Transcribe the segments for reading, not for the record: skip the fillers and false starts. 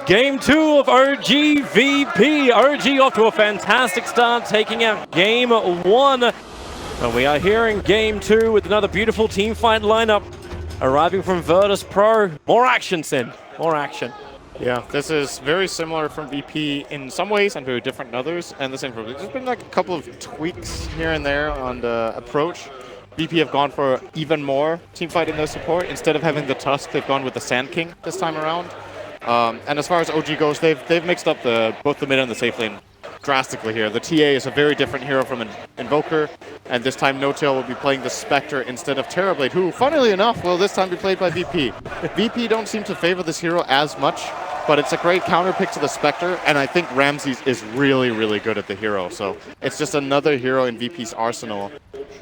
Game 2 of OG VP. OG off to a fantastic start, taking out Game 1. And we are here in Game 2 with another beautiful team fight lineup arriving from Virtus Pro. More action, Sin. More action. Yeah, this is very similar from VP in some ways and very different in others. And the same for there's been like a couple of tweaks here and there on the approach. VP have gone for even more teamfight in their support. Instead of having the Tusk, they've gone with the Sand King this time around. And as far as OG goes, they've mixed up both the mid and the safe lane drastically here. The TA is a very different hero from an Invoker, and this time No-Tail will be playing the Spectre instead of Terrorblade, who, funnily enough, will this time be played by VP. VP don't seem to favor this hero as much, but it's a great counter pick to the Spectre, and I think Ramses is really, really good at the hero. So it's just another hero in VP's arsenal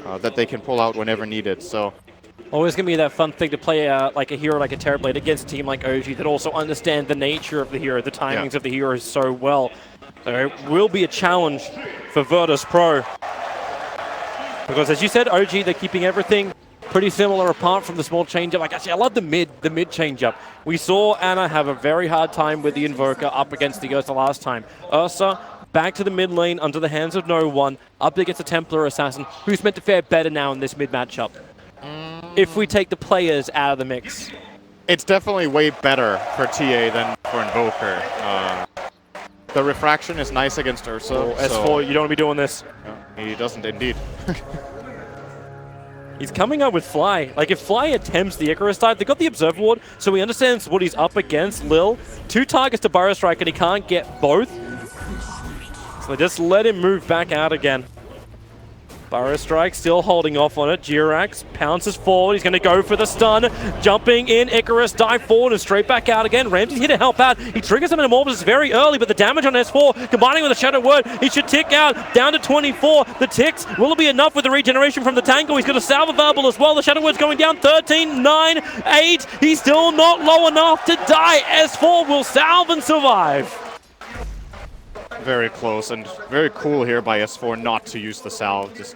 that they can pull out whenever needed. So always going to be that fun thing to play like a hero like a Terrorblade against a team like OG that also understand the nature of the hero, the timings of the heroes so well. So it will be a challenge for Virtus Pro. Because as you said, OG, they're keeping everything pretty similar apart from the small change-up. Like, actually, I love the mid change-up. We saw Ana have a very hard time with the Invoker up against the Ursa last time. Ursa back to the mid lane under the hands of no one, up against a Templar Assassin, who's meant to fare better now in this mid matchup. If we take the players out of the mix. It's definitely way better for TA than for Invoker. The refraction is nice against Ursa. Oh, S4, you don't want to be doing this. No, he doesn't indeed. He's coming up with Fly. Like, if Fly attempts the Icarus dive, they got the Observer Ward, so he understands what he's up against. Lil, 2 targets to Burrow Strike, and he can't get both. So they just let him move back out again. Burrow Strike still holding off on it. Jirax pounces forward. He's going to go for the stun. Jumping in. Icarus dive forward and straight back out again. Ramsey's here to help out. He triggers him in a MOBA very early, but the damage on S4 combining with a Shadow Word, he should tick out down to 24. The ticks, will it be enough with the regeneration from the Tangle? He's got a Salve Available as well. The Shadow Word's going down 13, 9, 8. He's still not low enough to die. S4 will salve and survive. Very close and very cool here by S4 not to use the salve, just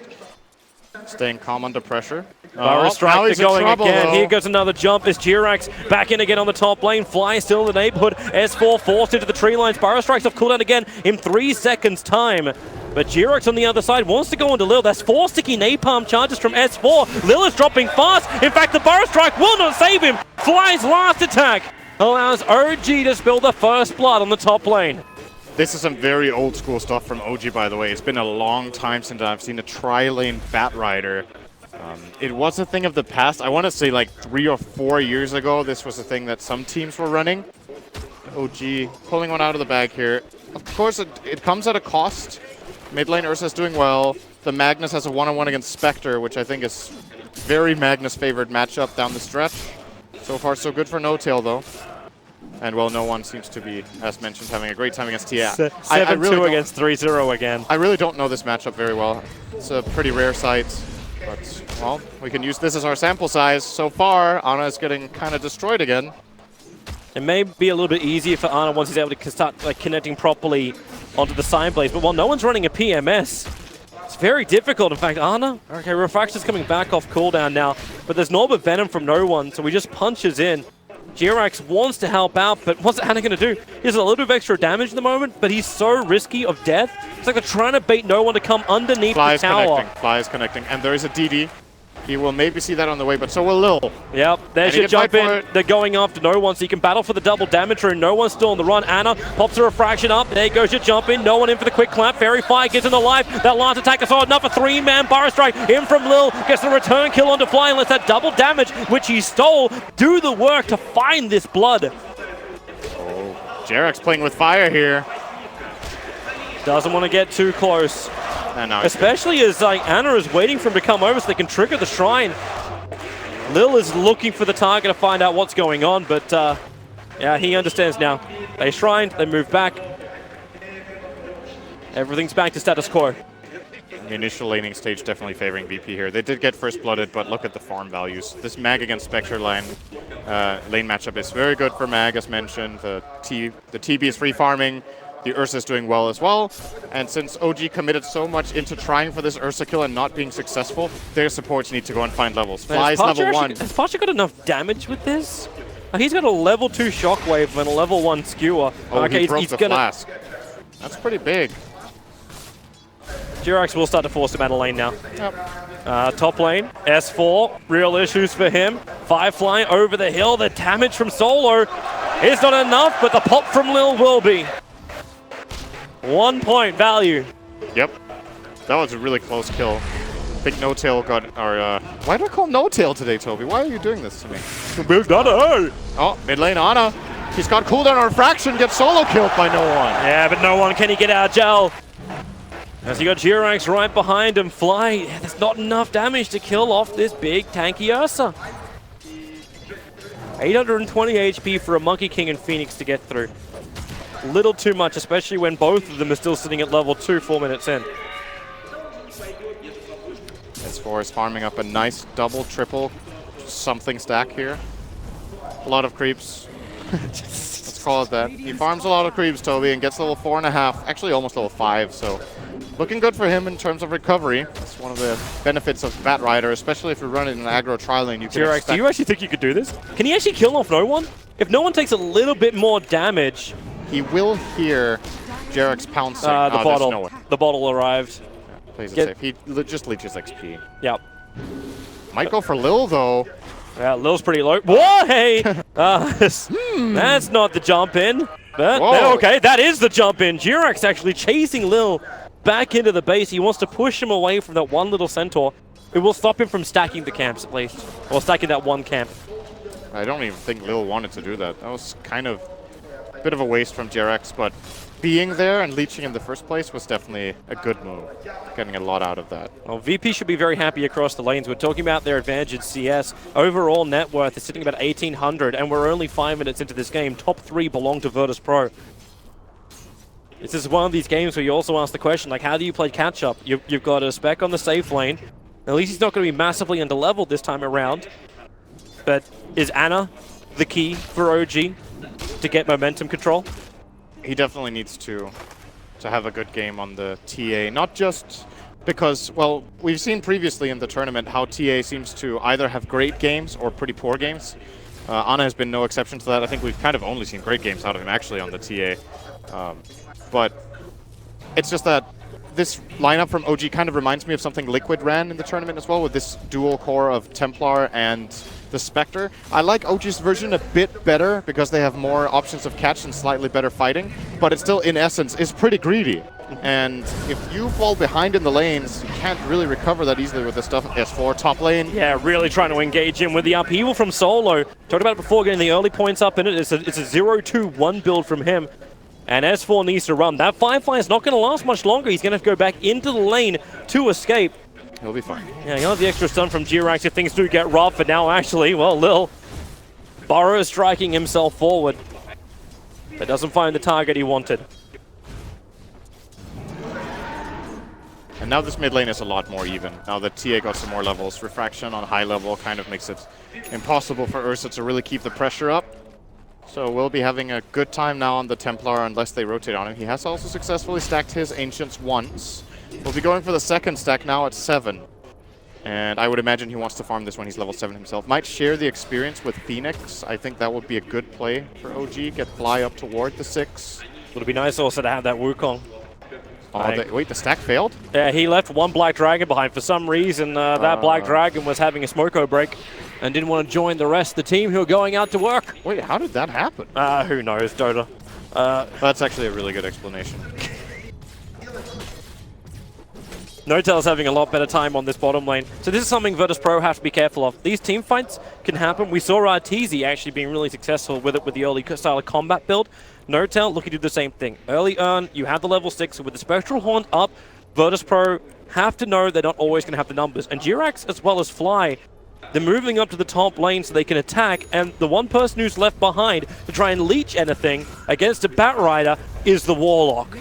staying calm under pressure. Burrow Strike going trouble, again. though. Here goes another jump as Jirax back in again on the top lane. Fly still in the neighborhood. S4 forced into the tree lines. Burrow Strike's off cooldown again in 3 seconds time. But Jirax on the other side wants to go into Lil. That's 4 sticky napalm charges from S4. Lil is dropping fast. In fact, the Burrow Strike will not save him. Fly's last attack allows OG to spill the first blood on the top lane. This is some very old school stuff from OG, by the way. It's been a long time since I've seen a tri-lane Bat Rider. It was a thing of the past. I want to say like 3 or 4 years ago, this was a thing that some teams were running. OG pulling one out of the bag here. Of course, it comes at a cost. Mid lane Ursa's doing well. The Magnus has a one-on-one against Spectre, which I think is very Magnus-favored matchup down the stretch. So far, so good for No-Tail, though. And well, no one seems to be, as mentioned, having a great time against Tia. 7-2 against 3-0 again. I really don't know this matchup very well. It's a pretty rare sight. But, well, we can use this as our sample size. So far, Ana is getting kind of destroyed again. It may be a little bit easier for Ana once he's able to start connecting properly onto the Sign Blades. But while no one's running a PMS, it's very difficult. In fact, Ana, okay, Refraction's coming back off cooldown now. But there's Norbert Venom from no one, so he just punches in. Jirax wants to help out, but what's Ana going to do? He has a little bit of extra damage at the moment, but he's so risky of death. It's like they're trying to bait no one to come underneath the tower. Fly is connecting, and there is a DD. He will maybe see that on the way, but so will Lil. Yep, there's your jump in. They're going after no one, so you can battle for the double damage rune. No one's still on the run. Ana pops a refraction up. There goes your jump in. No one in for the quick clap. Fairy Fire gets in the life. That last attack is solid enough. A 3-man Burrow Strike in from Lil. Gets the return kill onto Fly and lets that double damage, which he stole, do the work to find this blood. Oh, Jirax playing with fire here. Doesn't want to get too close. Especially as Ana is waiting for him to come over so they can trigger the shrine. Lil is looking for the target to find out what's going on, but yeah, he understands now. They shrined, they move back. Everything's back to status quo. The initial laning stage definitely favoring VP here. They did get first blooded, but look at the farm values. This Mag against Spectre lane matchup is very good for Mag, as mentioned. The TB is free farming. The Ursa is doing well as well. And since OG committed so much into trying for this Ursa kill and not being successful, their supports need to go and find levels. Fly's level 1. Has Pasha got enough damage with this? He's got a level 2 shockwave and a level 1 skewer. Oh, okay, he broke he's the gonna. flask. That's pretty big. Jirax will start to force him out of lane now. Yep. Top lane, S4, real issues for him. Firefly over the hill, the damage from Solo is not enough, but the pop from Lil will be. 1 point value. Yep. That was a really close kill. I think No Tail got our. Why do I call No Tail today, Toby? Why are you doing this to me? Big Dota. Oh, mid lane Ana. He's got cooldown on Refraction, gets solo killed by no one. Yeah, but no one can he get out of jail. As you got Jirax right behind him, Fly. There's not enough damage to kill off this big tanky Ursa. 820 HP for a Monkey King and Phoenix to get through. Little too much, especially when both of them are still sitting at level 2 4 minutes in. S4 is farming up a nice double, triple, something stack here. A lot of creeps. Let's call it that. He farms a lot of creeps, Toby, and gets level 4.5, actually almost level 5, so looking good for him in terms of recovery. It's one of the benefits of Bat Rider, especially if you're running an aggro tri lane. You can Jirax, do you actually think you could do this? Can he actually kill off no one? If no one takes a little bit more damage... He will hear Jirax pouncing. The bottle. The bottle arrived. Plays it safe. He just leeches XP. Yep. Might go for Lil, though. Yeah, Lil's pretty low. Whoa, hey! That's not the jump in. But, okay, that is the jump in. Jirax actually chasing Lil back into the base. He wants to push him away from that one little centaur. It will stop him from stacking the camps, at least. Or stacking that one camp. I don't even think Lil wanted to do that. That was kind of a bit of a waste from Jirax, but being there and leeching in the first place was definitely a good move. Getting a lot out of that. Well, VP should be very happy across the lanes. We're talking about their advantage in CS. Overall net worth is sitting about 1,800, and we're only 5 minutes into this game. Top 3 belong to Virtus.pro. This is one of these games where you also ask the question, like, how do you play catch-up? You've got a spec on the safe lane. At least he's not going to be massively underleveled this time around. But is Ana the key for OG to get momentum control? He definitely needs to have a good game on the TA, not just because, well, we've seen previously in the tournament how TA seems to either have great games or pretty poor games. Ana has been no exception to that. I think we've kind of only seen great games out of him actually on the TA. But it's just that this lineup from OG kind of reminds me of something Liquid ran in the tournament as well, with this dual core of Templar and the Spectre. I like OG's version a bit better because they have more options of catch and slightly better fighting, but it still, in essence, is pretty greedy. And if you fall behind in the lanes, you can't really recover that easily with this stuff. S4 top lane. Yeah, really trying to engage him with the upheaval from Solo. Talked about it before, getting the early points up in it. It's a 0-2-1 build from him. And S4 needs to run. That Firefly is not going to last much longer. He's going to have to go back into the lane to escape. He'll be fine. Yeah, he'll have the extra stun from Jirax if things do get rough. And now, actually, well, Lil Burrow striking himself forward, but doesn't find the target he wanted. And now this mid lane is a lot more even. Now that TA got some more levels, Refraction on high level kind of makes it impossible for Ursa to really keep the pressure up. So we'll be having a good time now on the Templar unless they rotate on him. He has also successfully stacked his Ancients once. We'll be going for the second stack now at 7. And I would imagine he wants to farm this when he's level 7 himself. Might share the experience with Phoenix. I think that would be a good play for OG. Get Fly up toward the 6. It would be nice also to have that Wukong. Oh, wait, the stack failed? Yeah, he left one Black Dragon behind. For some reason, that Black Dragon was having a smoko break and didn't want to join the rest of the team who are going out to work. Wait, how did that happen? Who knows, Dota. That's actually a really good explanation. No-Tail's having a lot better time on this bottom lane. So this is something Virtus.pro have to be careful of. These team fights can happen. We saw Arteezy actually being really successful with it with the early style of combat build. No-Tail looking to do the same thing. Early earn, you have the level 6 with the Spectral Horn up. Virtus.pro have to know they're not always going to have the numbers. And Jirax as well as Fly, they're moving up to the top lane so they can attack. And the one person who's left behind to try and leech anything against a Bat Rider is the Warlock,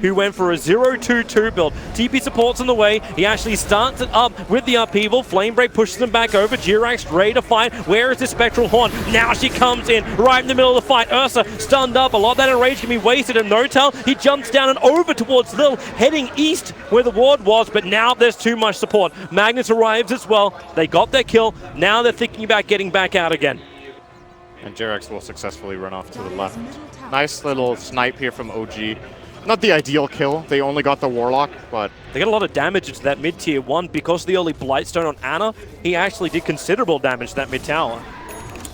who went for a 0-2-2 build. TP support's on the way. He actually starts it up with the upheaval. Flame Break pushes them back over. Jirax ready to fight. Where is this Spectral Horn? Now she comes in right in the middle of the fight. Ursa stunned up. A lot of that enrage can be wasted. And No-Tail, he jumps down and over towards Lil, heading east where the ward was, but now there's too much support. Magnus arrives as well. They got their kill. Now they're thinking about getting back out again. And Jerax will successfully run off to the left. Nice little snipe here from OG. Not the ideal kill. They only got the Warlock, but... They got a lot of damage into that mid-tier 1 because of the early Blightstone on Ana. He actually did considerable damage to that mid-tower.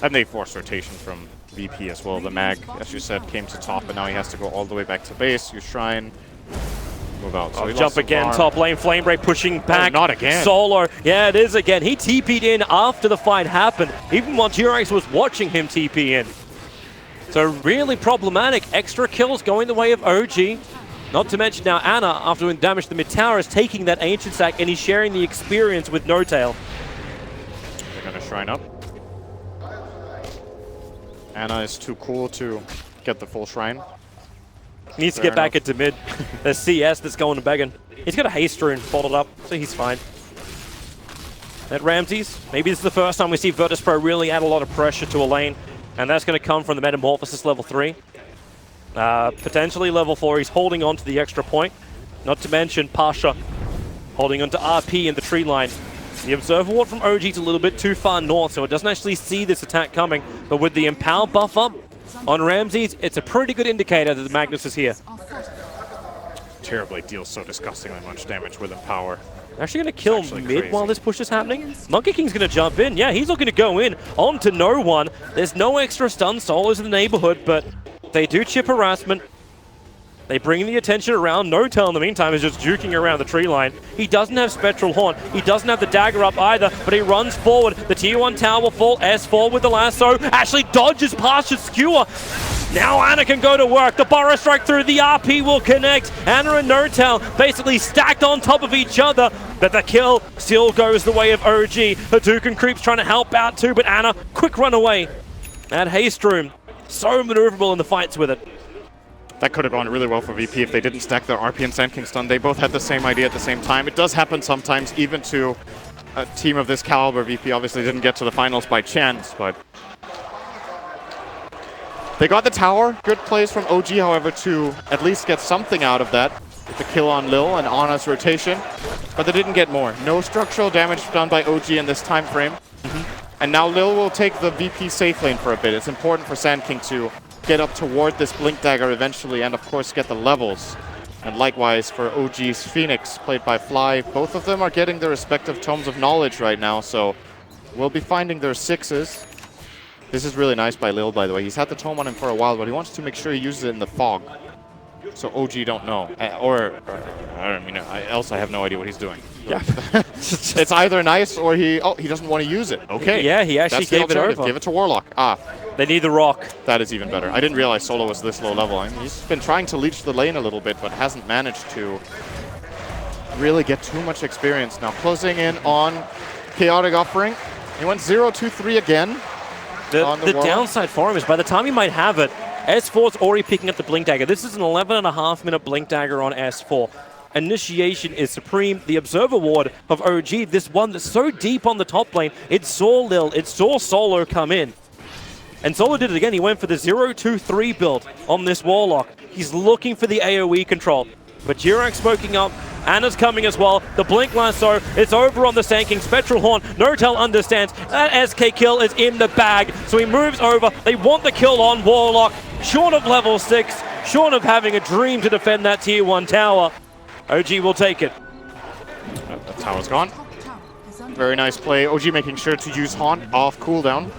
And they forced rotation from VP as well. The mag, as you said, came to top, and now he has to go all the way back to base. Use Shrine. Move out. So jump again, top lane, Flamebreak pushing back. Oh, not again. Solo, yeah, it is again. He TP'd in after the fight happened, even while Jerax was watching him TP in. So really problematic. Extra kills going the way of OG. Not to mention now Ana, after doing damage to the mid-tower, is taking that Ancient Sack and he's sharing the experience with No-Tail. They're going to Shrine up. Ana is too cool to get the full Shrine. He needs to get back into mid. There's CS that's going to begging. He's got a haste rune folded up, so he's fine. At Ramses, maybe this is the first time we see Virtus.pro really add a lot of pressure to a lane, and that's going to come from the Metamorphosis level 3. Potentially level 4, he's holding on to the extra point. Not to mention Pasha holding on to RP in the tree line. The Observer Ward from OG is a little bit too far north, so it doesn't actually see this attack coming, but with the Empower buff up, on Ramses, it's a pretty good indicator that the Magnus is here. Terribly deals so disgustingly much damage with Empower. Actually going to kill mid crazy while this push is happening. Monkey King's going to jump in. Yeah, he's looking to go in onto no one. There's no extra stun solos in the neighborhood, but they do chip harassment. They bring the attention around. No-Tail in the meantime is just juking around the tree line. He doesn't have Spectral Horn. He doesn't have the dagger up either, but he runs forward. The tier 1 tower will fall. S4 with the lasso. Actually dodges past his skewer. Now Ana can go to work. The Burrow Strike through. The RP will connect. Ana and No-Tail basically stacked on top of each other, but the kill still goes the way of OG. Hadouken Creep's trying to help out too, but Ana, quick run away. And Haste Rune, so maneuverable in the fights with it. That could have gone really well for VP if they didn't stack their RP and Sand King stun. They both had the same idea at the same time. It does happen sometimes, even to a team of this caliber. VP obviously didn't get to the finals by chance, but they got the tower. Good plays from OG, however, to at least get something out of that. The kill on Lil and Ana's rotation, but they didn't get more. No structural damage done by OG in this time frame. And now Lil will take the VP safe lane for a bit. It's important for Sand King to get up toward this Blink Dagger eventually, and of course get the levels. And likewise for OG's Phoenix, played by Fly. Both of them are getting their respective tomes of knowledge right now, so we'll be finding their 6s. This is really nice by Lil, by the way. He's had the tome on him for a while, but he wants to make sure he uses it in the fog, so OG don't know. I mean, else I have no idea what he's doing. Yeah. It's either nice or he doesn't want to use it. Okay. Yeah, he actually gave it over. Give it to Warlock. They need the rock. That is even better. I didn't realize Solo was this low level. I mean, he's been trying to leech the lane a little bit, but hasn't managed to really get too much experience. Now closing in on Chaotic Offering. He went 0-2-3 again. The downside for him is by the time he might have it, S4's already picking up the Blink Dagger. This is an 11.5-minute Blink Dagger on S4. Initiation is supreme. The Observer Ward of OG, this one that's so deep on the top lane, it saw Lil, it saw Solo come in. And Solo did it again. He went for the 0-2-3 build on this Warlock. He's looking for the AoE control. But Jerax smoking up. Ana's coming as well. The Blink Lasso, it's over on the Sand King. Spectral Horn, No-Tail understands. That SK kill is in the bag. So he moves over. They want the kill on Warlock. Short of level 6. Short of having a dream to defend that tier 1 tower. OG will take it. The tower's gone. Very nice play. OG making sure to use Haunt off cooldown.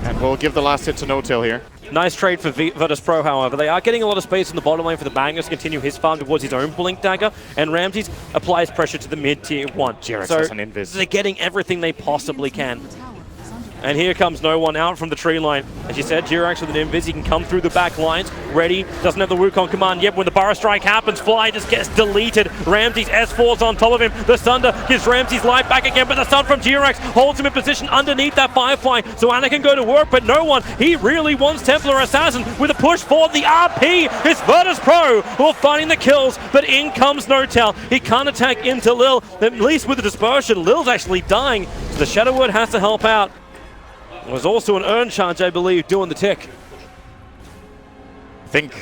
And we'll give the last hit to No-Tail here. Nice trade for Virtus.pro, however. They are getting a lot of space in the bottom lane for the Magnus to continue his farm towards his own Blink Dagger, and Ramses applies pressure to the mid-tier 1. Jerax has an invis. They're getting everything they possibly can. And here comes no one out from the tree line. As you said, Jerax with an invis, he can come through the back lines. Ready, doesn't have the Wukong command yet. When the Burrow Strike happens, Fly just gets deleted. Ramses S4's on top of him. The Thunder gives Ramses life back again, but the stun from Jerax holds him in position underneath that Firefly. So Ana can go to work, but no one. He really wants Templar Assassin with a push for the RP. It's Virtus.pro who are finding the kills, but in comes No-Tail. He can't attack into Lil, at least with the dispersion. Lil's actually dying, so the Shadow Word has to help out. There was also an Urn Charge, I believe, doing the tick. I think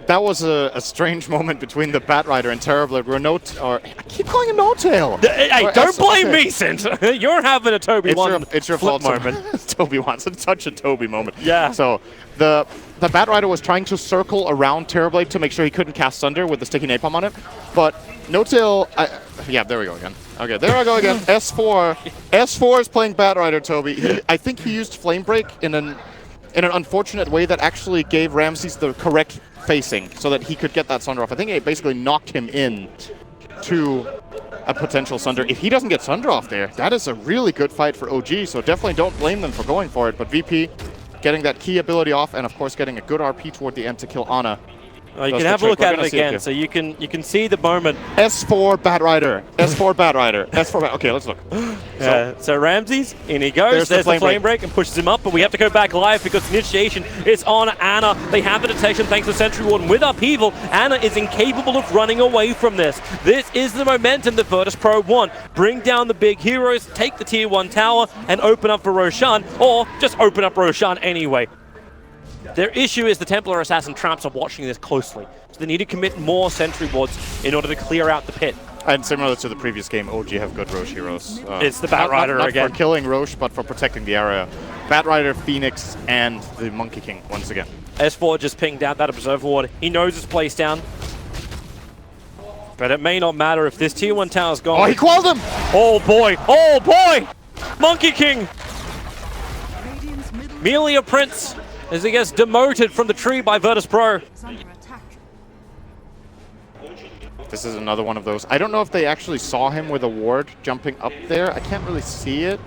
That was a strange moment between the Batrider and Terrorblade where I keep calling him No-Tail. Hey, don't blame me, Sint. You're having a Toby It's your fault moment. Toby wants such a Toby moment. Yeah. So the Batrider was trying to circle around Terrorblade to make sure he couldn't cast Thunder with the sticky napalm on it, but No-Tail. Yeah, there we go again. Okay, there I go again. S4. S4 is playing Batrider, Toby. I think he used Flame Break in an unfortunate way that actually gave Ramses the correct facing so that he could get that Sunder off. I think it basically knocked him in to a potential Sunder. If he doesn't get Sunder off there, that is a really good fight for OG, so definitely don't blame them for going for it. But VP getting that key ability off and, of course, getting a good RP toward the end to kill Ana. You can have a look at it again, so you can see the moment. S4 Batrider. S4 Batrider. S4 Okay, let's look. So Ramses, in he goes. There's the flame break and pushes him up, but we have to go back live because initiation is on Ana. They have the detection thanks to Sentry Warden. With Upheaval, Ana is incapable of running away from this. This is the momentum that Virtus Pro want. Bring down the big heroes, take the tier 1 tower, and open up for Roshan, or just open up Roshan anyway. Their issue is the Templar Assassin traps are watching this closely, so they need to commit more Sentry Wards in order to clear out the pit. And similar to the previous game, OG have good Roche heroes. It's the Batrider not again. for killing Roche, but for protecting the area. Batrider, Phoenix, and the Monkey King once again. S4 just pinged out that Observer Ward. He knows his place down. But it may not matter if this tier 1 tower's gone. Oh, he quelled him! Oh boy! Oh boy! Monkey King! Melia Prince as he gets demoted from the tree by Virtus Pro. This is another one of those. I don't know if they actually saw him with a ward jumping up there. I can't really see it,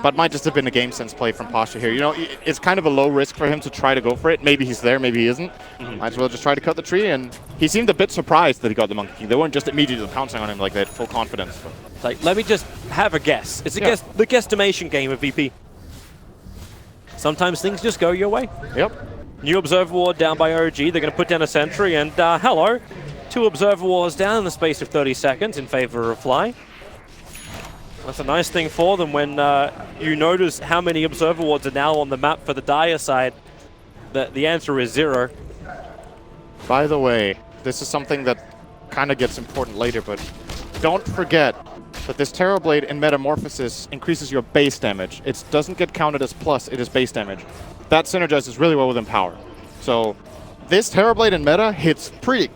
but might just have been a game sense play from Pasha here. You know, it's kind of a low risk for him to try to go for it. Maybe he's there, maybe he isn't. Might as well just try to cut the tree, and he seemed a bit surprised that he got the Monkey King. They weren't just immediately pouncing on him like they had full confidence. It's like, let me just have a guess. It's the guesstimation game of VP. Sometimes things just go your way. Yep. New Observer Ward down by OG. They're going to put down a sentry, and hello. 2 Observer Wards down in the space of 30 seconds in favor of Fly. That's a nice thing for them when you notice how many Observer Wards are now on the map for the Dire side. The answer is 0. By the way, this is something that kind of gets important later, but don't forget that this Terrorblade in Metamorphosis increases your base damage. It doesn't get counted as plus, it is base damage. That synergizes really well with Empower. So this Terrorblade in meta hits pretty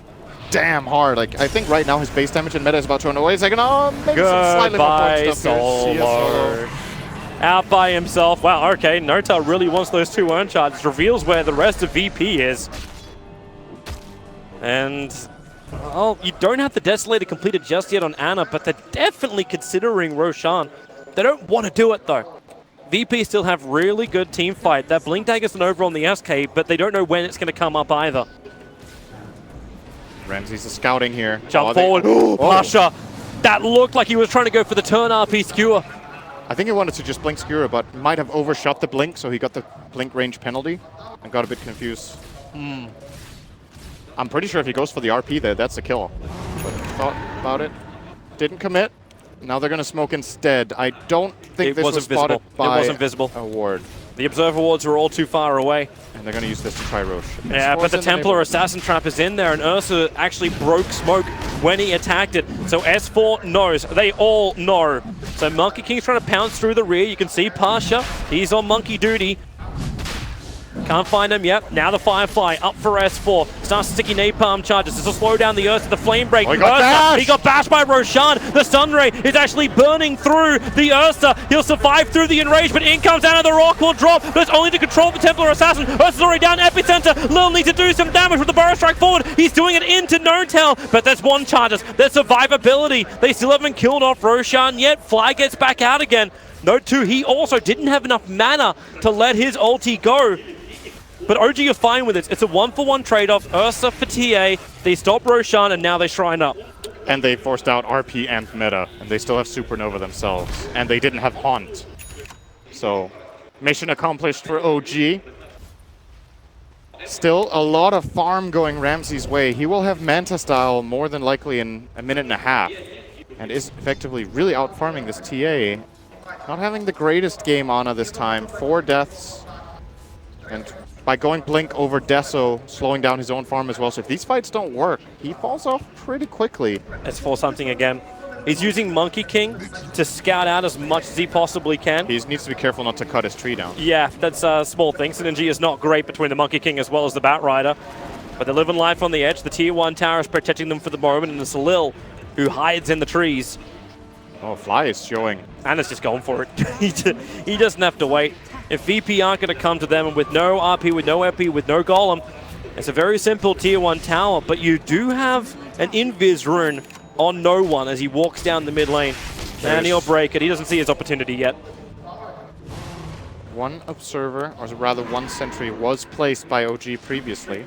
damn hard. Like, I think right now his base damage in meta is about to run away. Second, maybe some slightly more point stuff here. Solo. Out by himself. Wow, okay, Nota really wants those 2 earn charges. Reveals where the rest of VP is. And well, you don't have the Desolator completed just yet on Ana, but they're definitely considering Roshan. They don't want to do it, though. VP still have really good team fight. That Blink Dagger's an over on the SK, but they don't know when it's going to come up either. Ramses is scouting here. Jump forward. Pasha. That looked like he was trying to go for the turn RP skewer. I think he wanted to just Blink Skewer, but might have overshot the Blink, so he got the Blink range penalty and got a bit confused. I'm pretty sure if he goes for the RP there, that's a kill. But thought about it. Didn't commit. Now they're going to smoke instead. I don't think this was spotted by a ward. The Observer Wards were all too far away. And they're going to use this to try Roche. Yeah, but the Templar Assassin Trap is in there, and Ursa actually broke smoke when he attacked it. So S4 knows. They all know. So Monkey King's trying to pounce through the rear. You can see Pasha. He's on monkey duty. Can't find him yet. Now the Firefly up for S4. Starts sticky napalm charges. This will slow down the Ursa. The flame break. Oh, he got bashed by Roshan. The Sunray is actually burning through the Ursa. He'll survive through the enrage, but in comes Ana. The rock will drop. But it's only to control the Templar Assassin. Ursa's already down epicenter. Lil needs to do some damage with the Burrow Strike forward. He's doing it into No-Tail, but there's 1 charges. There's survivability. They still haven't killed off Roshan yet. Fly gets back out again. Note 2, he also didn't have enough mana to let his ulti go. But OG are fine with it. It's a 1-for-1 trade-off. Ursa for TA. They stop Roshan, and now they shrine up. And they forced out RP and meta, and they still have Supernova themselves. And they didn't have Haunt. So, mission accomplished for OG. Still a lot of farm going Ramses' way. He will have Manta style more than likely in a minute and a half. And is effectively really out-farming this TA. Not having the greatest game Ana this time. 4 deaths. And by going Blink over Deso, slowing down his own farm as well. So if these fights don't work, he falls off pretty quickly. S4 something again. He's using Monkey King to scout out as much as he possibly can. He needs to be careful not to cut his tree down. Yeah, that's a small thing. Synergy is not great between the Monkey King as well as the Bat Rider. But they're living life on the edge. The Tier 1 tower is protecting them for the moment, and it's Lil who hides in the trees. Oh, Fly is showing. Anna's just going for it. He doesn't have to wait. If VP aren't going to come to them, and with no RP, with no EP, with no Golem, it's a very simple Tier 1 tower, but you do have an Invis rune on no one as he walks down the mid lane. And he'll break it. He doesn't see his opportunity yet. One observer, or rather one sentry, was placed by OG previously.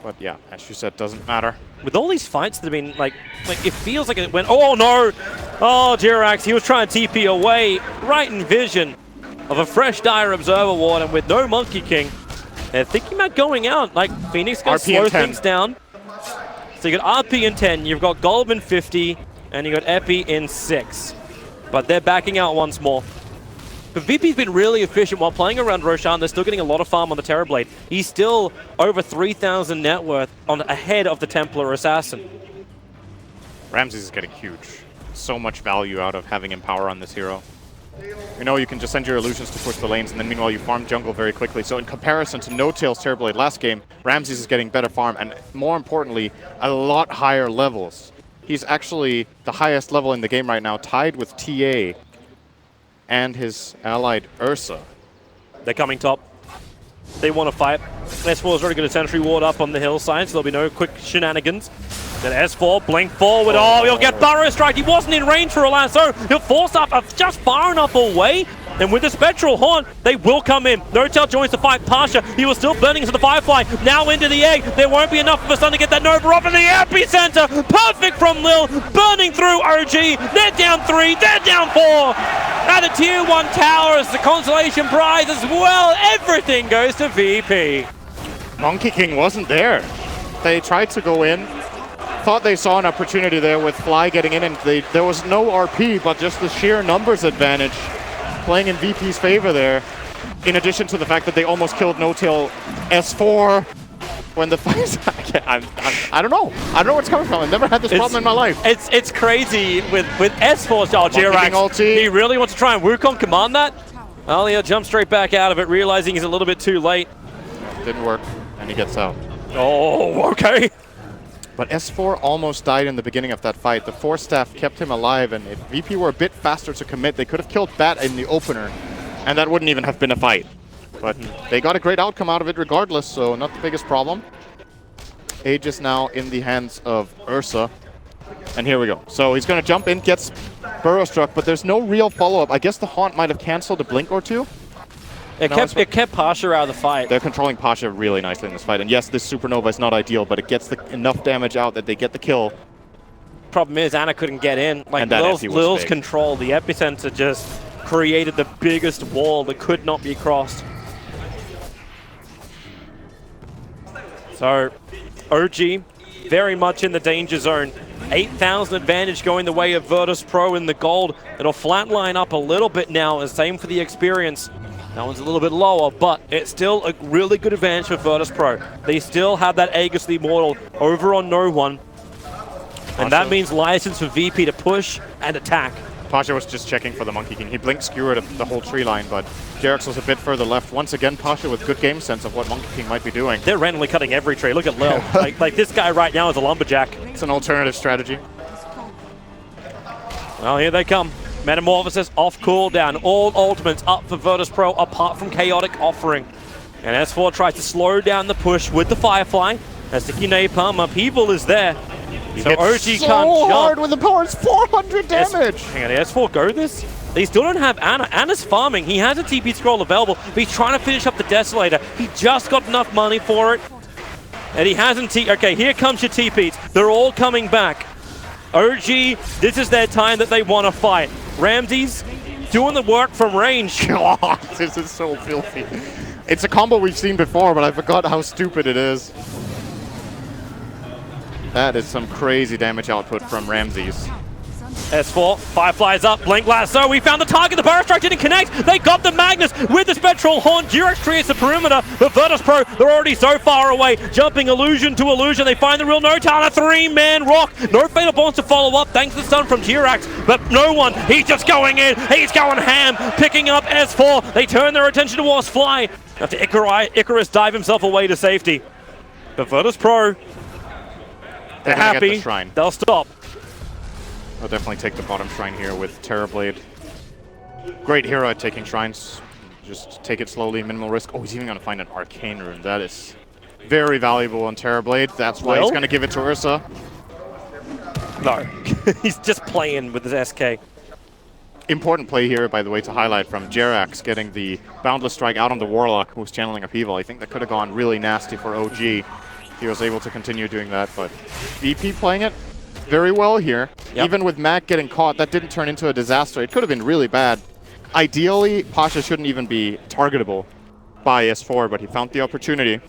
But yeah, as you said, doesn't matter. With all these fights that have been like it feels like it went, oh no! Oh, Jirax, he was trying to TP away, right in vision of a fresh Dire Observer Ward, and with no Monkey King, they're thinking about going out. Like, Phoenix going to slow things down. So you got RP in 10, you've got Golb in 50, and you got Epi in 6. But they're backing out once more. But VP's been really efficient while playing around Roshan. They're still getting a lot of farm on the Terrorblade. He's still over 3,000 net worth ahead of the Templar Assassin. Ramses is getting huge. So much value out of having Empower on this hero. You know, you can just send your illusions to push the lanes, and then meanwhile you farm jungle very quickly. So in comparison to No-Tail's Terrorblade last game, Ramses is getting better farm, and more importantly, a lot higher levels. He's actually the highest level in the game right now, tied with TA and his allied Ursa. They're coming top. They want to fight. S4 has already got a sentry ward up on the hillside, so there'll be no quick shenanigans. Then S4, blink forward. Oh, he'll get Burrow Strike. He wasn't in range for a lasso. He'll force up just far enough away. And with the Spectral Horn, they will come in. No-Tail joins the fight. Pasha, he was still burning into the Firefly. Now into the egg. There won't be enough of a stun to get that Nova off in the epicenter. Perfect from Lil. Burning through OG. They're down 3. They're down 4. Now the Tier 1 tower is the consolation prize as well. Everything goes to VP. Monkey King wasn't there. They tried to go in. Thought they saw an opportunity there with Fly getting in, and there was no RP, but just the sheer numbers advantage playing in VP's favor there, in addition to the fact that they almost killed No-Tail S4 when the fight. I don't know. I don't know what's coming from. I've never had this problem in my life. It's crazy with S4 style Jirax. He really wants to try and Wukong command that. Well, he'll jump straight back out of it, realizing he's a little bit too late. Didn't work, and he gets out. Oh, okay. But S4 almost died in the beginning of that fight. The Force Staff kept him alive, and if VP were a bit faster to commit, they could have killed Bat in the opener, and that wouldn't even have been a fight. But they got a great outcome out of it regardless, so not the biggest problem. Age is now in the hands of Ursa, and here we go. So he's going to jump in, gets Burrow Struck, but there's no real follow-up. I guess the Haunt might have cancelled a blink or two. It kept Pasha out of the fight. They're controlling Pasha really nicely in this fight. And yes, this Supernova is not ideal, but it gets enough damage out that they get the kill. Problem is, Anna couldn't get in. Like, Lil's control, the epicenter just created the biggest wall that could not be crossed. So, OG, very much in the danger zone. 8,000 advantage going the way of Virtus Pro in the gold. It'll flatline up a little bit now, and same for the experience. That one's a little bit lower, but it's still a really good advantage for Virtus Pro. They still have that Aegis the Immortal over on no one. And that means license for VP to push and attack. Pasha was just checking for the Monkey King. He blinked skewered the whole tree line, but Jerax was a bit further left. Once again, Pasha with good game sense of what Monkey King might be doing. They're randomly cutting every tree. Look at Lil. like this guy right now is a lumberjack. It's an alternative strategy. Well, here they come. Metamorphosis off cooldown. All ultimates up for Virtus Pro apart from Chaotic Offering. And S4 tries to slow down the push with the Firefly. As the Napalm upheaval is there. So OG can't jump. Hard with the power. It's 400 damage. Hang on, S4 go this? They still don't have Anna. Anna's farming. He has a TP scroll available, but he's trying to finish up the Desolator. He just got enough money for it. And he hasn't okay, here comes your TPs. They're all coming back. OG, this is their time that they want to fight. Ramses doing the work from range. God, this is so filthy. It's a combo we've seen before, but I forgot how stupid it is. That is some crazy damage output from Ramses. S4, Firefly's up, Blink Lasso, we found the target, the Burrow Strike didn't connect, they got the Magnus with the Spectral Horn, Durex creates the perimeter, the Virtus Pro, they're already so far away, jumping illusion to illusion, they find the real No-Town, a 3-man rock, no Fatal Bonds to follow up, thanks to the stun from Durex, but no one, he's just going in, he's going ham, picking up S4, they turn their attention towards Fly, after Icarus dive himself away to safety. But Virtus Pro, they're happy, they'll stop. I'll definitely take the bottom shrine here with Terrorblade. Great hero at taking shrines. Just take it slowly, minimal risk. Oh, he's even going to find an Arcane Rune. That is very valuable on Terrorblade. That's why he's going to give it to Ursa. No, he's just playing with his SK. Important play here, by the way, to highlight from Jerax getting the Boundless Strike out on the Warlock who's channeling Upheaval. I think that could have gone really nasty for OG. He was able to continue doing that, but VP playing it very well here. Yep. Even with Mac getting caught, that didn't turn into a disaster. It could have been really bad. Ideally, Pasha shouldn't even be targetable by S4, but he found the opportunity.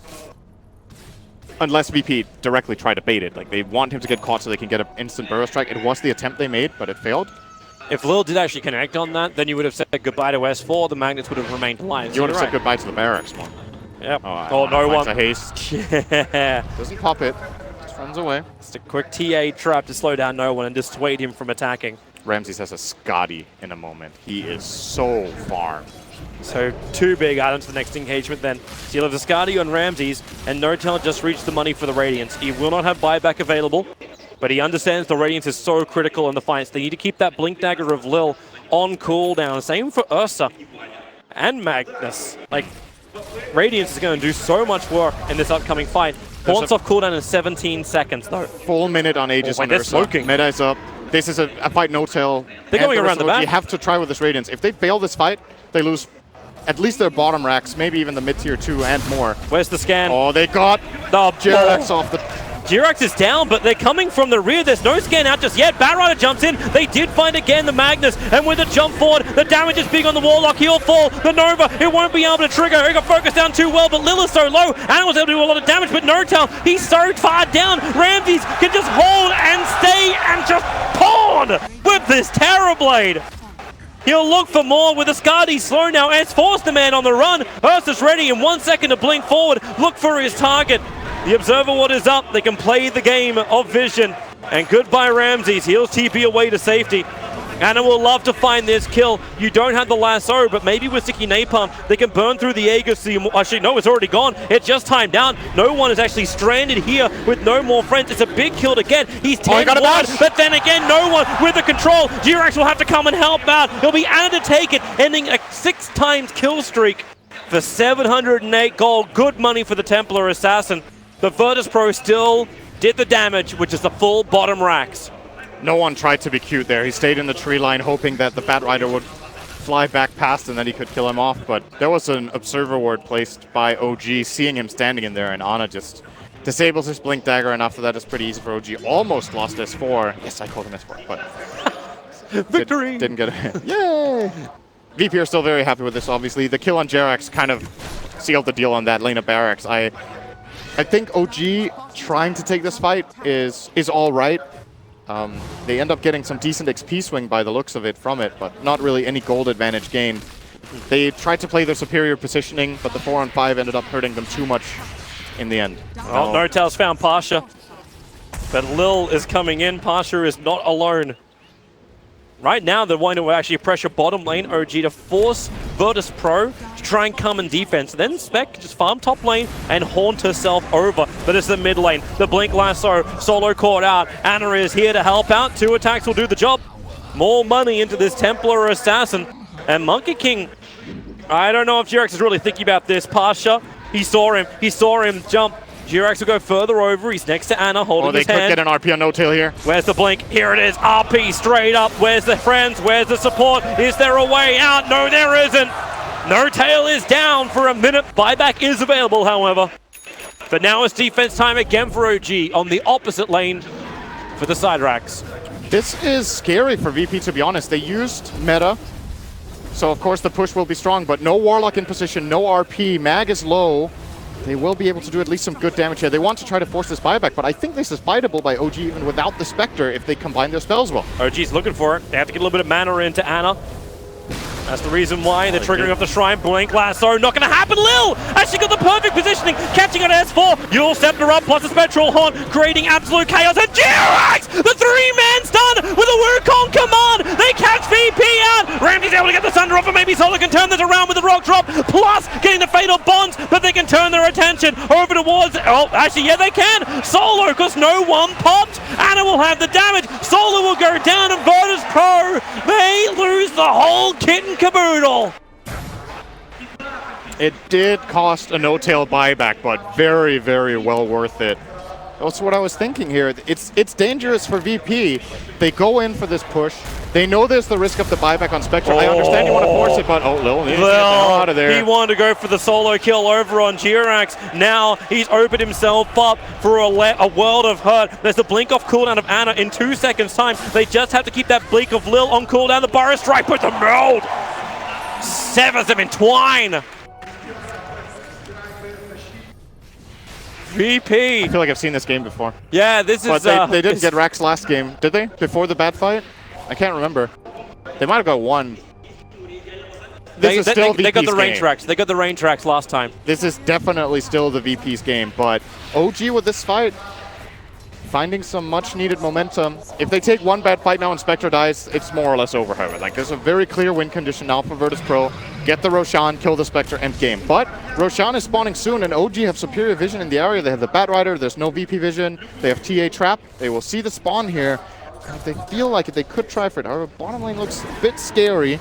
Unless VP directly tried to bait it. Like, they want him to get caught so they can get an instant Burrow Strike. It was the attempt they made, but it failed. If Lil did actually connect on that, then you would have said goodbye to S4, the Magnets would have remained alive. You would have said goodbye to the Barracks one. Yep. Oh, no one. A haste. Yeah. Doesn't pop it. Just runs away. Just a quick TA trap to slow down no one and dissuade him from attacking. Ramses has a Scotty in a moment. He is so far. So 2 big items for the next engagement then. So you'll have the Scotty on Ramses, and No-Tail just reached the money for the Radiance. He will not have buyback available, but he understands the Radiance is so critical in the fights. They need to keep that Blink Dagger of Lil on cooldown. Same for Ursa and Magnus. Like, Radiance is going to do so much work in this upcoming fight. Haunts off cooldown in 17 seconds, though. Full minute on Aegis on Ursa. Smoking. Meta is up. This is a fight No-Tail. They're going around the back. You have to try with this Radiance. If they fail this fight, they lose at least their bottom racks, maybe even the mid-tier 2 and more. Where's the scan? Oh, they got Jerax off the... Jerax is down, but they're coming from the rear. There's no scan out just yet. Batrider jumps in. They did find again the Magnus, and with a jump forward, the damage is big on the Warlock. He'll fall. The Nova, it won't be able to trigger. He got focused down too well, but Lil is so low. Anna was able to do a lot of damage, but No-Tail, he's so far down. Ramses can just hold and stay and just pawn with this Terrorblade. He'll look for more with the Skadi slow now. S4's the man on the run. Ursa's ready in 1 second to blink forward. Look for his target. The Observer Ward is up. They can play the game of vision. And goodbye Ramses. He'll TP away to safety. Anna will love to find this kill. You don't have the lasso, but maybe with Sticky Napalm, they can burn through the Aegis. Actually, no, it's already gone. It's just timed down. No one is actually stranded here with no more friends. It's a big kill to get. He's 10 wide, but then again, no one with the control. Jerax will have to come and help out. It'll be Anna to take it, ending a 6 times kill streak for 708 gold. Good money for the Templar Assassin. The Virtus Pro still did the damage, which is the full bottom racks. No one tried to be cute there. He stayed in the tree line hoping that the Batrider would fly back past and then he could kill him off. But there was an Observer Ward placed by OG, seeing him standing in there, and Ana just disables his Blink Dagger, and after that it's pretty easy for OG. Almost lost S4. Yes, I called him S4, but victory! Didn't get it. Yay! VP are still very happy with this, obviously. The kill on Jerax kind of sealed the deal on that lane of Barracks. I think OG trying to take this fight is all right. They end up getting some decent XP swing by the looks of it from it, but not really any gold advantage gained. They tried to play their superior positioning, but the 4-on-5 ended up hurting them too much in the end. Well, No-Tail's found Pasha, but Lil is coming in. Pasha is not alone. Right now, they're wanting to actually pressure bottom lane OG to force Virtus Pro to try and come in defense. Then Spec just farm top lane and haunt herself over. But it's the mid lane. The Blink Lasso, solo caught out. Anna is here to help out. 2 attacks will do the job. More money into this Templar Assassin. And Monkey King, I don't know if Jerax is really thinking about this. Pasha, he saw him jump. Jerax will go further over. He's next to Anna, holding his hand. They could get an RP on No-Tail here. Where's the blink? Here it is. RP straight up. Where's the friends? Where's the support? Is there a way out? No, there isn't. No-Tail is down for a minute. Buyback is available, however. But now it's defense time again for OG on the opposite lane for the side racks. This is scary for VP, to be honest. They used meta, so of course the push will be strong, but no Warlock in position, no RP. Mag is low. they will be able to do at least some good damage here. They want to try to force this buyback, but I think this is fightable by OG even without the Spectre if they combine their spells well. OG's looking for it. They have to get a little bit of mana into Ana. That's the reason why they're triggering off the Shrine. Blink Lasso, not going to happen. Lil actually got the perfect positioning, catching on S4. Yule Scepter up, plus a Spectral Horn, creating absolute chaos. And Jirax, the three-man stun with a Wukong command. They catch VP out. Ramsey's able to get the Thunder off, and maybe Solo can turn this around with the Rock Drop, plus getting the Fatal Bonds, but they can turn their attention over towards... Oh, actually, yeah, they can. Solo, because no one popped. Ana will have the damage. Solo will go down, and Virtus Pro, they lose the whole kit and caboodle. It did cost a no-tail buyback, but very, very well worth it. That's what I was thinking here. It's dangerous for VP. They go in for this push. They know there's the risk of the buyback on Spectre. I understand you want to force it, but Lil needs to get the hell out of there. He wanted to go for the solo kill over on Jirax. Now he's opened himself up for a world of hurt. There's the blink off cooldown of Ana in 2 seconds time. They just have to keep that blink of Lil on cooldown. The Burrow Strike puts them meld. Severs them in twine. VP. I feel like I've seen this game before. Yeah, this is... But they didn't get Rax last game, did they? Before the bad fight? I can't remember. They might have got one. They got the range tracks. They got the range tracks last time. This is definitely still the VP's game, but OG with this fight, finding some much-needed momentum. If they take one bad fight now and Spectre dies, it's more or less over, however. Like, there's a very clear win condition now for Virtus Pro. Get the Roshan, kill the Spectre, end game. But Roshan is spawning soon, and OG have superior vision in the area. They have the Bat Rider, there's no VP vision. They have TA Trap. They will see the spawn here. And if they feel like it, they could try for it. However, bottom lane looks a bit scary,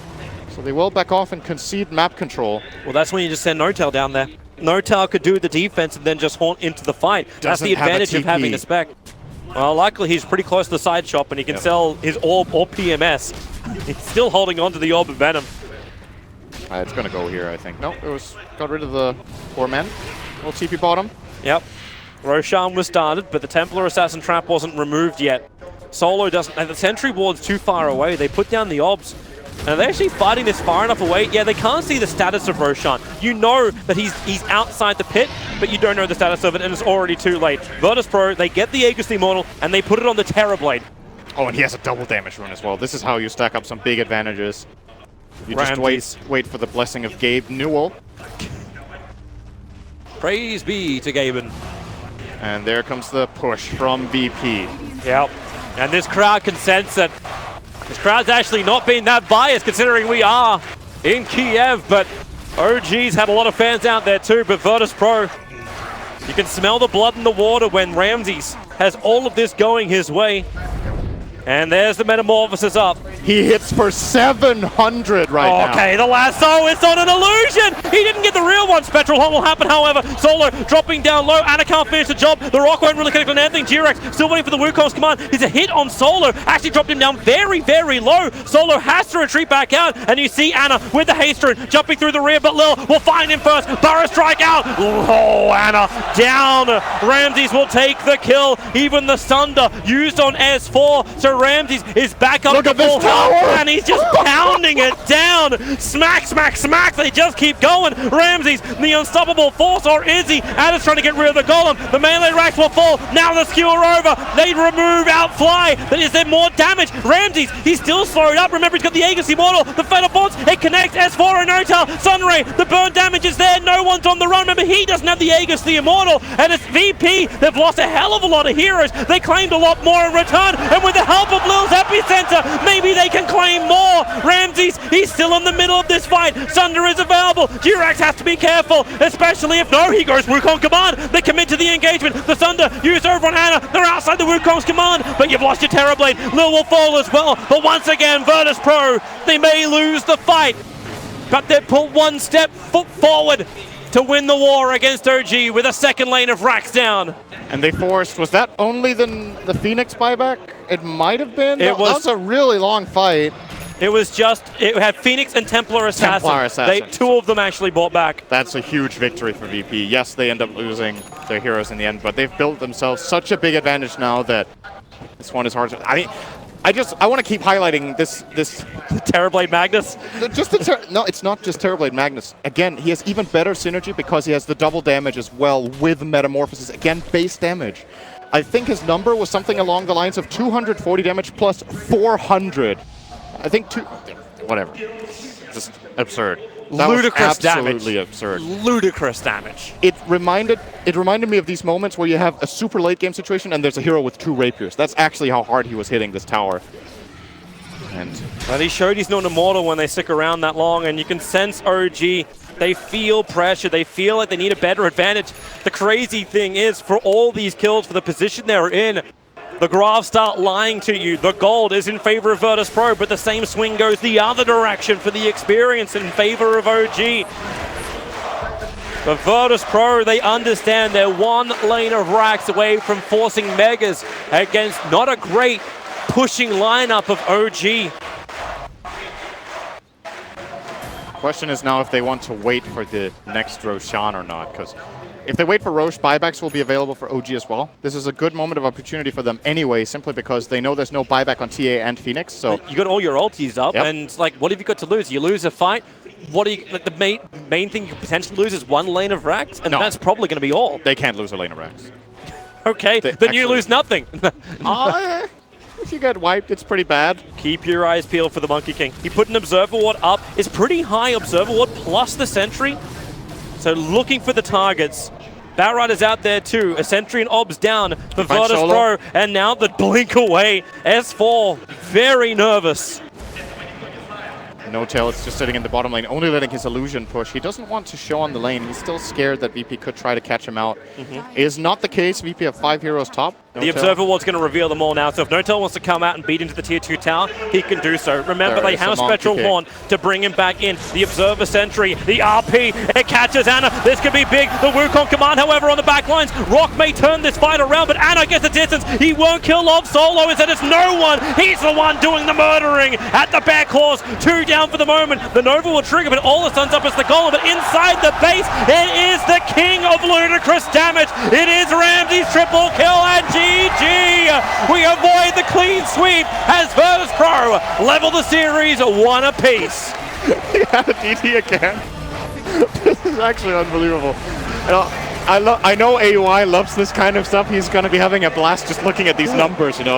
so they will back off and concede map control. Well, that's when you just send No-Tail down there. No-Tail could do the defense and then just haunt into the fight. That's the advantage of having the spec. Well, luckily he's pretty close to the side shop and he can sell his orb or PMS. He's still holding on to the orb of Venom. It's going to go here, I think. No, got rid of the 4 men. Little TP bottom. Yep. Roshan was started, but the Templar Assassin trap wasn't removed yet. Solo doesn't, and the Sentry Ward's too far away. They put down the obs. And they're actually fighting this far enough away. Yeah, they can't see the status of Roshan. You know that he's outside the pit, but you don't know the status of it, and it's already too late. Virtus Pro, they get the Aegis Immortal, and they put it on the Terrorblade. Oh, and he has a double damage rune as well. This is how you stack up some big advantages. You Ramses. just wait for the blessing of Gabe Newell. Praise be to Gaben. And there comes the push from VP. Yep. And this crowd can sense it. This crowd's actually not been that biased considering we are in Kiev, but OG's had a lot of fans out there too, but Virtus Pro, you can smell the blood in the water when Ramses has all of this going his way. And there's the Metamorphosis up. He hits for 700 right now. Okay, the lasso is on an illusion. He didn't get the real one. Spectral Hunt will happen, however. Solo dropping down low. Ana can't finish the job. The Rock won't really connect on anything. Jirax still waiting for the Wukong's command. He's a hit on Solo. Actually dropped him down very, very low. Solo has to retreat back out. And you see Ana with the haste rune jumping through the rear, but Lil will find him first. Burrow Strike out. Oh, Ana down. Ramses will take the kill. Even the Sunder used on S4. So Ramses is back up to full health, and he's just pounding it down. Smack, smack, smack. They just keep going. Ramses, the unstoppable force, or is he? Ana's trying to get rid of the golem. The melee racks will fall. Now the skewer over. They remove Outfly. Is there more damage? Ramses, he's still slowed up. Remember, he's got the Aegis Immortal. The Fatal Bonds, it connects. S4 and No-Tail. Sunray, the burn damage is there. No one's on the run. Remember, he doesn't have the Aegis, the Immortal, and it's VP. They've lost a hell of a lot of heroes. They claimed a lot more in return, and with the help of Lil's Epicenter, maybe they can claim more. Ramses, he's still in the middle of this fight. Sunder is available. Jirax has to be careful, especially if he goes Wukong command. They commit to the engagement. The Sunder used over on Ana. They're outside the Wukong's command, but you've lost your Terrorblade. Lil will fall as well, but once again, Virtus Pro, they may lose the fight, but they put one step forward to win the war against OG with a second lane of racks down. And they forced, was that only the Phoenix buyback? It might have been. That was a really long fight. It was just, it had Phoenix and Templar Assassin. Two of them actually bought back. That's a huge victory for VP. Yes, they end up losing their heroes in the end, but they've built themselves such a big advantage now that this one is hard to, I mean, I want to keep highlighting this Terrorblade Magnus. No, it's not just Terrorblade Magnus. Again, he has even better synergy because he has the double damage as well with Metamorphosis. Again, base damage. I think his number was something along the lines of 240 damage plus 400. I think whatever. Just absurd. That Ludicrous damage. Absolutely absurd. Ludicrous damage. It reminded me of these moments where you have a super late game situation and there's a hero with 2 rapiers. That's actually how hard he was hitting this tower. But he showed he's not immortal when they stick around that long, and you can sense OG. They feel pressure. They feel like they need a better advantage. The crazy thing is, for all these kills, for the position they're in, the graphs start lying to you. The gold is in favor of Virtus.pro, but the same swing goes the other direction for the experience in favor of OG. But Virtus.pro, they understand they're one lane of racks away from forcing Megas against not a great pushing lineup of OG. Question is now if they want to wait for the next Roshan or not, because if they wait for Roche, buybacks will be available for OG as well. This is a good moment of opportunity for them anyway, simply because they know there's no buyback on TA and Phoenix. So you got all your ultis up, yep. And like, what have you got to lose? You lose a fight. What are you? Like, the main thing you could potentially lose is one lane of racks, and that's probably going to be all. They can't lose a lane of racks. Okay, then you lose nothing. If you get wiped, it's pretty bad. Keep your eyes peeled for the Monkey King. He put an Observer Ward up. It's pretty high Observer Ward plus the Sentry. So looking for the targets. Batrider's out there too. A Sentry and Obs down for Virtus.pro. And now the blink away. S4 very nervous. No tail, it's just sitting in the bottom lane, only letting his illusion push. He doesn't want to show on the lane. He's still scared that VP could try to catch him out. Is not the case. VP have 5 heroes top. The Observer Ward's going to reveal them all now, so if Notel wants to come out and beat into the Tier 2 tower, he can do so. Remember, they have Spectral Horn to bring him back in. The Observer Sentry, the RP, it catches Ana. This could be big. The Wukong command, however, on the back lines. Rock may turn this fight around, but Ana gets the distance. He won't kill Lob solo. Instead, it's no one. He's the one doing the murdering at the back horse. 2 down for the moment. The Nova will trigger, but all the sun's up as the golem. But inside the base, it is the king of ludicrous damage. It is Ramsey's triple kill, and GG! We avoid the clean sweep as Virtus.pro level the series 1 apiece. He had a DT again. This is actually unbelievable. I know AUI loves this kind of stuff. He's going to be having a blast just looking at these numbers, you know.